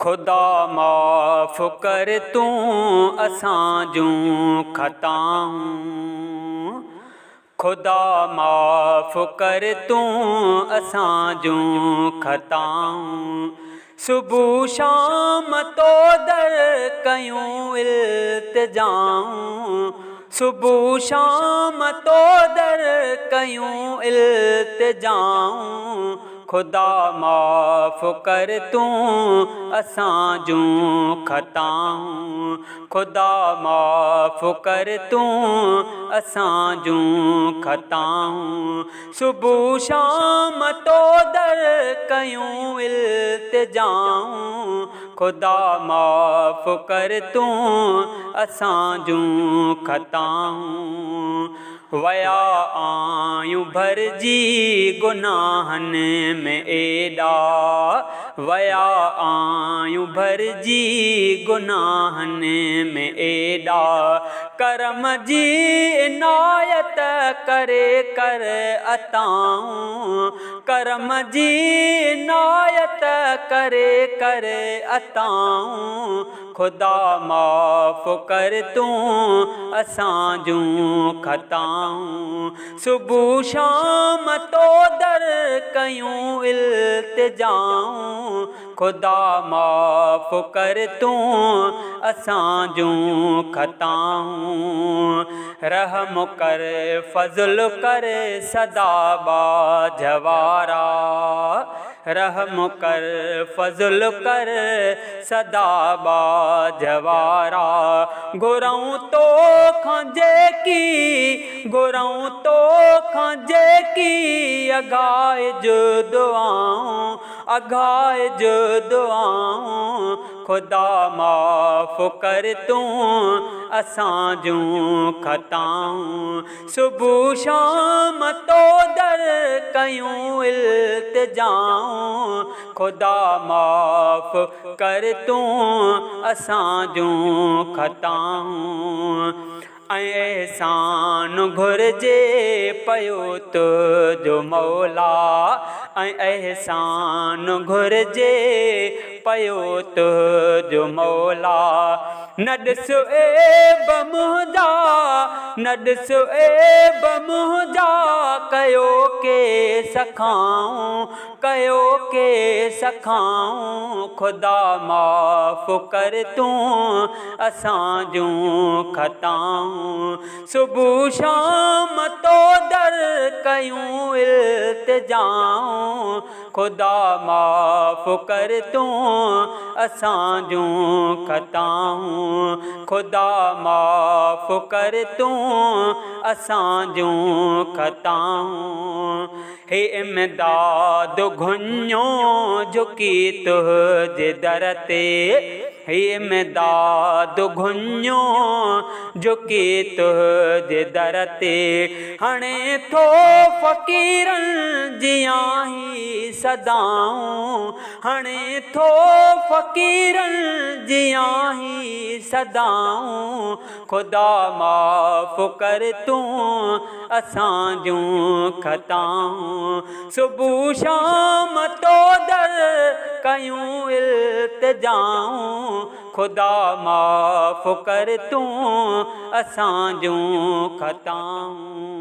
खुदा माफ़ कर तूं असां जूं ख़ताऊं। खुदा माफ़ कर तूं असां जूं ख़ताऊं। सुबुह शाम तो दर कयूं इल्तिजाऊं। सुबुह शाम तो दर कयूं इल्तिजाऊं। खुदा माफ़ कर तूं असां जूं ख़ताऊं। खुदा माफ़ कर तूं असां जूं ख़ताऊं। सुबुह शाम तो दर कयूं इल्तिजाऊं। खुदा माफ़ कर तूं असां जूं ख़ताऊं। वया आयूं भरिजी गुनाहनि में एॾा। वया आयूं भरिजी गुनाहनि में एॾा। करम जी इनायत करे कर अताऊं। करम जी इनायत करे कर अताऊं। खुदा माफ़ कर तूं असां जूं ख़ताऊं। सुबुह शाम तो दर कयूं इल्तिजाऊं। खुदा माफ़ कर तूं असां जूं ख़ताऊं। रहम कर फज़ल कर सदा बाजवारा। रहम कर फज़ल कर सदा बाजवारा। घुरऊं तो खां जेकी घुरऊं तो खां जेकी अघाइज दुआऊं। अघाइज दुआऊं। खुदा माफ़ कर तूं असां जूं ख़ताऊं। सुबुह शाम तो दर कयूं इल्तिजाऊं। खुदा माफ़ कर तूं असां जूं ख़ताऊं। ऐं एहसान घुरिजे पयो तुंहिंजो मौला। ऐं एहसान घुरिजे पयो तुंहिंजो मौला। न ॾिस ऐब मुंहिंजा न ॾिस ऐब मुंहिंजा कयो के सखाऊं। कयो के सखाऊं। खुदा माफ़ कर तूं असां जूं ख़ताऊं। सुबुह शाम तो दर कयूं इल्तिजाऊं। खुदा माफ़ कर तूं असां जूं ख़ताऊं। खुदा माफ़ कर तूं असां जूं ख़ताऊं। हे इमदाद घुञो झुकी तुंहिंजे दर ते। हे इमदाद घुञो झुकी तुंहिंजे दर ते। हणे थो फ़क़ीरनि जी आहीं सदाऊं। हणे थो फ़क़ीरनि जी आहीं सदाऊं। खुदा माफ़ कर तूं असां जूं ख़ताऊं। सुबुह शाम तो दर कयूं इल्तिजाऊं। खुदा माफ़ कर तूं असां जूं ख़ताऊं।